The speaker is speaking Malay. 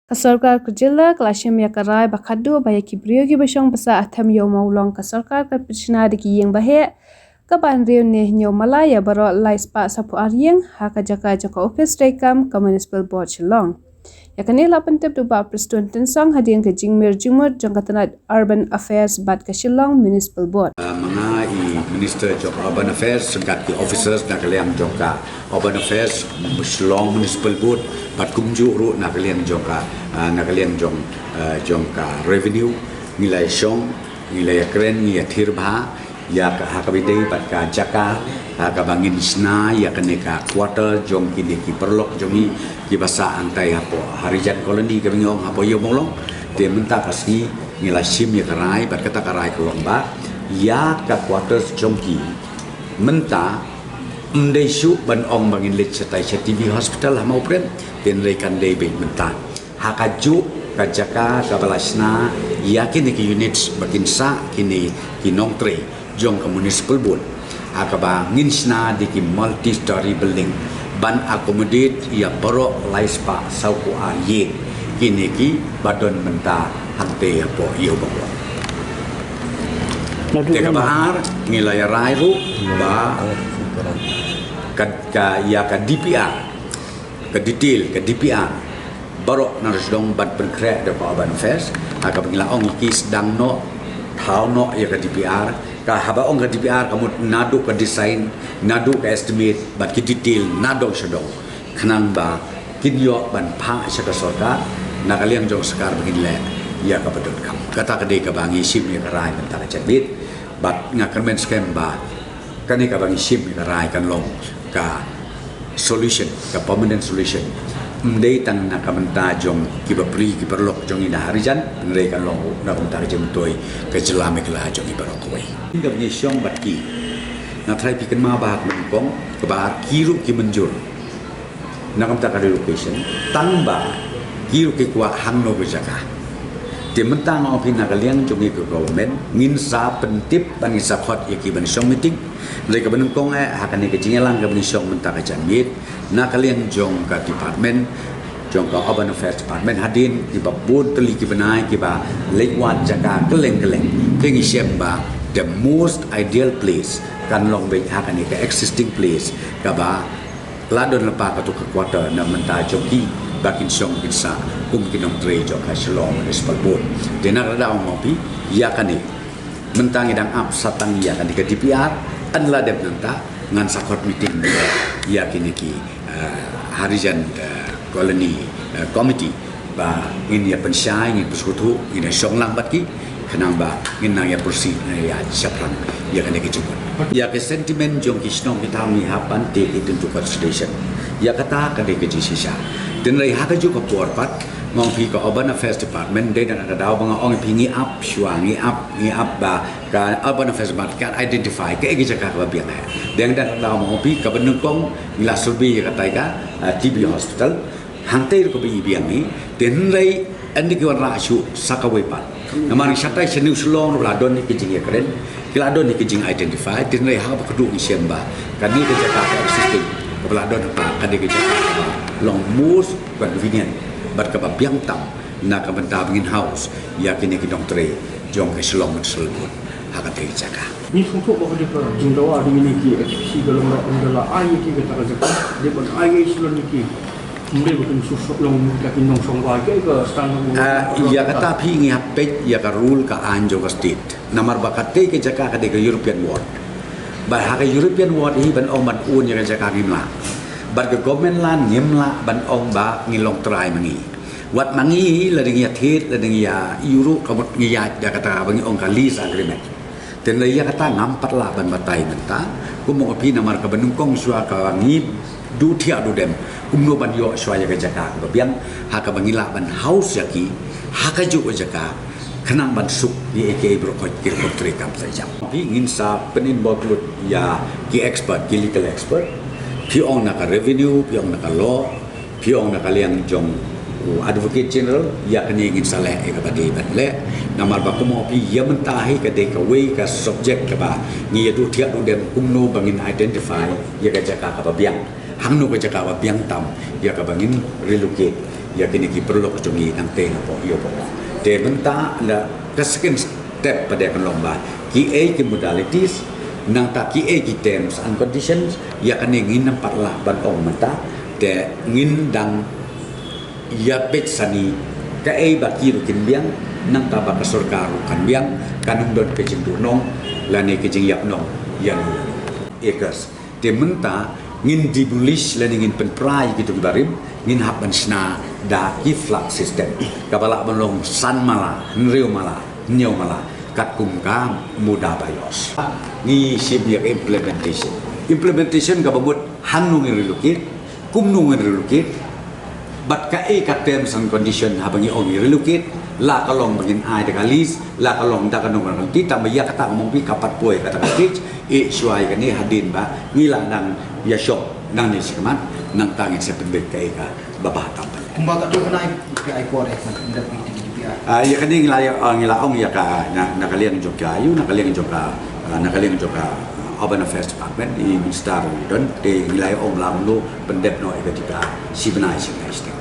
Kasorkar kujila kalashim ya karai bakadu baya kibrio ki basong basa atham yo maulong kasorkar kar pichna de ki yeng bahe kaban rio ne nyo malaya baro laispa sapu aryeng ha ka jaka office rekam ka municipal board shillong yakani lapan tip du ba prestun tinsong hadien ka jingmir jingmur jangkatana urban affairs bat ka shillong municipal board mga Minister of Urban Affairs sangkat ki officers na kaliang jongka Urban Affairs Shillong Municipal Board pat kumju ru na kaliang jongka jongka revenue nilai syong nilai keren ni thirba ya hakabidei pat ka jaka hakabangin sna ya kaneka quarter jong ki perlok jongi ki basa antai hapo harijan koloni ka bingong hapo yo molong te menta kasni nilai sim ya karai pat kata karai kolomba ya ka quarters jongki menta mendai su ban ong bangin lit setai TV hospital mau prem ten rekan dei be menta hakaju ka jaka ka balasna yakin ki units bakin sa kini kinong tre jong ka municipal board akaba nginsna di ki multi story building ban accommodate ya baro laispa sauku ye kini ki badon menta hante apo yo bawa Teka bahar ngilai rairu ba ka DPR ka detail ka DPR baru narus dong bat berkreat de Urban Affairs aka pengila ong ki sedang no thau no ya ka DPR ka haba ong ka DPR kamu nadu ka design nadu ka estimate bat ki detail nadu sedong khanang ba kinyo ban pha sa ka sorka nakaliang jong sekar begini ya ka badon kam kata kadai ka bangi sim ya karai mentara cebit bat ngakermen scam ba kani ka bangi sim ya karai kan long ka solution ka permanent solution mdei tang na kamenta jong ki bapri ki perlok jong ina harijan mdei kan long na untar jem toy ka jelame kala jong ibarok koi ka bangi syong bat ki na trai pikan ma ba mengkong ka ba kiru ki menjur na kamta ka location tangba kiru ki kwa hangno bejaka Mentang opin nakaliang jungi ke government nginsa pentip bangisa khot yaki banisong meeting mereka benengkong hakan ni kejingelang ke banisong mentang kejamit nakaliang jong ke department jong ke urban affairs department hadin di babun teli ki benai ki ba lekwat jaka keleng kengi semba the most ideal place kan long be hakan ni ke existing place ka ba ladon lepa ka tu ke quarter na menta joki bakin syong bisa kinong tre jok ka Shillong Municipal Board dena rada ngopi ya kani mentang idang up satang ya kani ke DPR anla dep nanta ngan sakot meeting ya kini ki harijan koloni committee ba in ya pensyai ngin peskutu ina syong lang bat ki kenang ba ngin nang ya kursi ya syapran ya kani ke jumpa ya ke sentiment jong ki Shillong kita mi hapan take it into consideration ya kata kade ke jisisa dan rai haka juga porpat ngong pi ko Urban Affairs Department de dan ada daw mga ong pi ngi up ngi up ba ka Urban Affairs Department kan identify ke egi jaka ka biang ha deng dan daw mo pi ka benengkong ngila survey ka tai ka TB hospital hangte ko bi biang ni den rai andi ki warna asu sakawai pat namani satai senu Shillong ladon ni kijing ya keren kiladon ni kijing identify den rai ha ba kedu ngi semba kan ni ke jaka ka system kebeladon pa kan ni ke jaka long most convenient bat ka biang tam na ka benta bingin house yakin ki dong tre jong ke Shillong Municipal Board haka te jaka ni futu ba ka jingdawa di ni ki si galong na undala ai ki ka ta jaka de ban ai Shillong ni ki mbe bukan susuk long ka kinong songwa ke stand ya kata phi ngi hape ya ka rule ka anjo ka state namar bakate ke jaka ka de ka European Ward ba haka European Ward hi ban omat un ya ka jaka ngimla bat ke government lan ngimla ban ong ba ngilong try mangi wat mangi la ding ya thit la ding ya euro kamut ngi ya kata bangi ong ka lease agreement ten la ya kata ngampat la ban batai menta kumo api namar ka benungkong sua ka ngi du thia du dem kumno ban yo sua ya ka jaka ka biang ha ka bangi la ban house yaki ha ka ju jaka khanang ban suk di eke bro ko kir ko tre kam sa jam pi ngin sa penin boklut ya ki expert ki legal expert piong naka revenue, piong naka law, piong naka liang jong advocate general, ya kani ingin saleh eka badi banle, namar ba kumo pi ya mentahi ka de ka way ka subject ka ba, ni ya du tiak du dem kumno bangin identify ya ka jaka ka biang, hang nu ka jaka wa biang tam ya ka bangin relocate ya kini ki perlu ko jongi nang te na po yo po te benta la the second step pada kan lomba ki ki modalities nang ta ki ki terms and conditions ya kan ngin nampak lah ban ong menta te ngin dang ya pet sani ka ba ki ru kin biang nang ta ba ka sarkaru kan biang kanung don pecing du nong la ne ke jing yap nong yan ekas te menta ngin dibulish la ngin penprai gitu barim ngin hapan sna da ki flat system kabala belong san mala nriu mala nyau mala kat kum ka muda bayos ni sibia implementation ka babut hanung relocate kum nung relocate bat ka terms and condition habangi ong relocate la kalong bagin ai da kalis la kalong da kanong kanong ti tambaya kata mong pi kapat poy kata katis suai kani hadin ba ngila nang ya shop nang ni sikamat nang tangin sa pembek kay ka babata pa kumbaga to na ay pore sa DPR ya kani ngila ong ya ka nakaliang jokayu nakaliang joka Urban Affairs Department i Minister don ngila ong lang lo pendep no ika tika sibnai sibnai